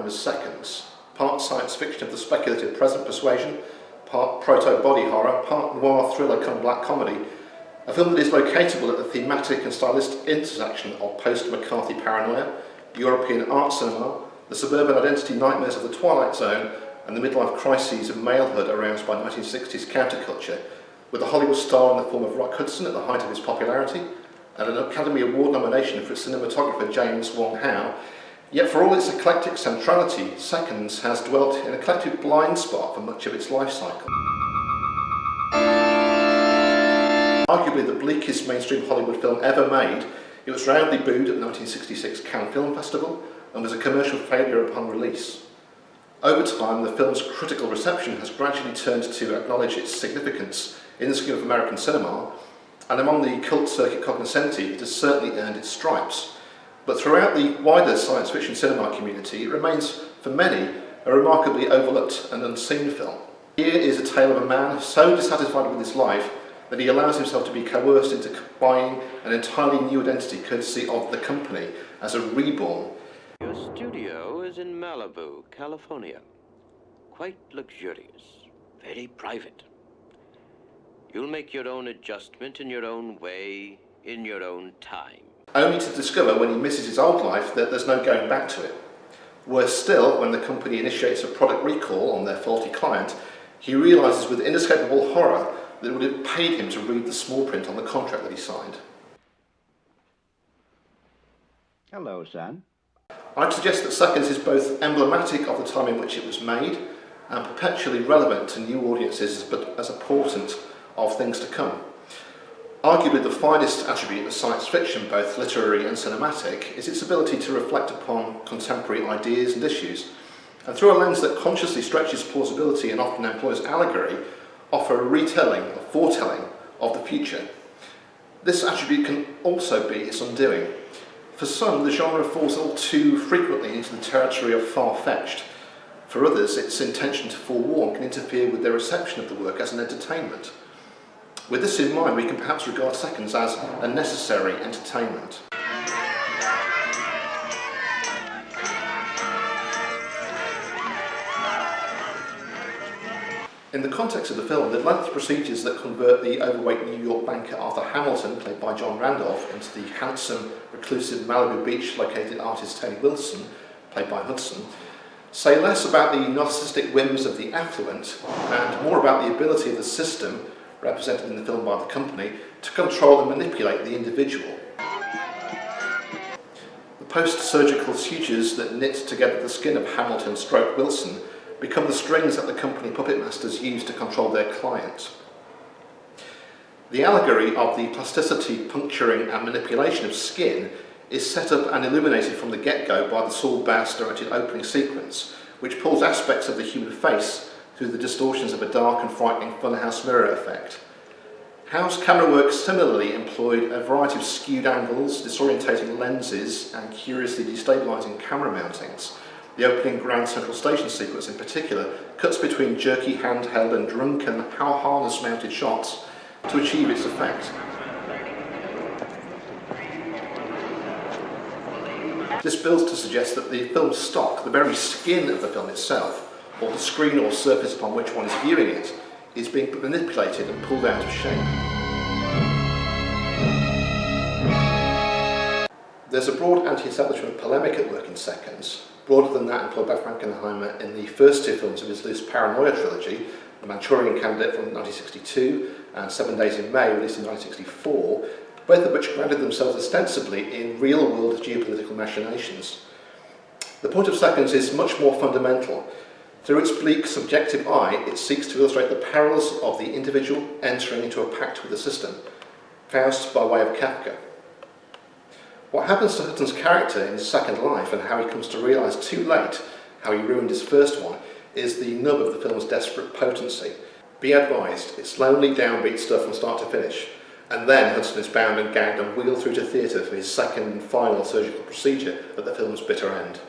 Frankenheimer's Seconds, part science fiction of the speculative present persuasion, part proto-body horror, part noir thriller come black comedy, a film that is locatable at the thematic and stylistic intersection of post-McCarthy paranoia, European art cinema, the suburban identity nightmares of the Twilight Zone, and the midlife crises of malehood aroused by 1960s counterculture, with a Hollywood star in the form of Rock Hudson at the height of his popularity, and an Academy Award nomination for its cinematographer James Wong Howe. Yet for all its eclectic centrality, Seconds has dwelt in a collective blind spot for much of its life cycle. Arguably the bleakest mainstream Hollywood film ever made, it was roundly booed at the 1966 Cannes Film Festival and was a commercial failure upon release. Over time, the film's critical reception has gradually turned to acknowledge its significance in the scheme of American cinema, and among the cult circuit cognoscenti, it has certainly earned its stripes. But throughout the wider science fiction cinema community, it remains, for many, a remarkably overlooked and unseen film. Here is a tale of a man so dissatisfied with his life that he allows himself to be coerced into buying an entirely new identity courtesy of the company as a reborn. Your studio is in Malibu, California. Quite luxurious, very private. You'll make your own adjustment in your own way, in your own time. Only to discover when he misses his old life that there's no going back to it. Worse still, when the company initiates a product recall on their faulty client, he realises with inescapable horror that it would have paid him to read the small print on the contract that he signed. Hello, son. I'd suggest that Seconds is both emblematic of the time in which it was made and perpetually relevant to new audiences, but as a portent of things to come. Arguably the finest attribute of science fiction, both literary and cinematic, is its ability to reflect upon contemporary ideas and issues, and through a lens that consciously stretches plausibility and often employs allegory, offer a retelling, a foretelling of the future. This attribute can also be its undoing. For some, the genre falls all too frequently into the territory of far-fetched. For others, its intention to forewarn can interfere with their reception of the work as an entertainment. With this in mind, we can perhaps regard Seconds as a necessary entertainment. In the context of the film, the lengthy procedures that convert the overweight New York banker Arthur Hamilton, played by John Randolph, into the handsome, reclusive Malibu Beach located artist Tony Wilson, played by Hudson, say less about the narcissistic whims of the affluent and more about the ability of the system, represented in the film by the company, to control and manipulate the individual. The post-surgical sutures that knit together the skin of Hamilton / Wilson become the strings that the company puppet masters use to control their client. The allegory of the plasticity, puncturing and manipulation of skin is set up and illuminated from the get-go by the Saul Bass directed opening sequence, which pulls aspects of the human face through the distortions of a dark and frightening funhouse mirror effect. Howe's camera work similarly employed a variety of skewed angles, disorientating lenses and curiously destabilising camera mountings. The opening Grand Central Station sequence in particular cuts between jerky handheld and drunken harness mounted shots to achieve its effect. This builds to suggest that the film's stock, the very skin of the film itself, or the screen or surface upon which one is viewing it, is being manipulated and pulled out of shape. There's a broad anti-establishment polemic at work in Seconds, broader than that employed by Frankenheimer in the first two films of his loose paranoia trilogy, The Manchurian Candidate from 1962 and 7 Days in May, released in 1964, both of which grounded themselves ostensibly in real-world geopolitical machinations. The point of Seconds is much more fundamental. Through its bleak, subjective eye, it seeks to illustrate the perils of the individual entering into a pact with the system, Faust by way of Kafka. What happens to Hutton's character in his second life and how he comes to realise too late how he ruined his first one is the nub of the film's desperate potency. Be advised, it's lonely, downbeat stuff from start to finish, and then Hudson is bound and gagged and wheeled through to theatre for his second and final surgical procedure at the film's bitter end.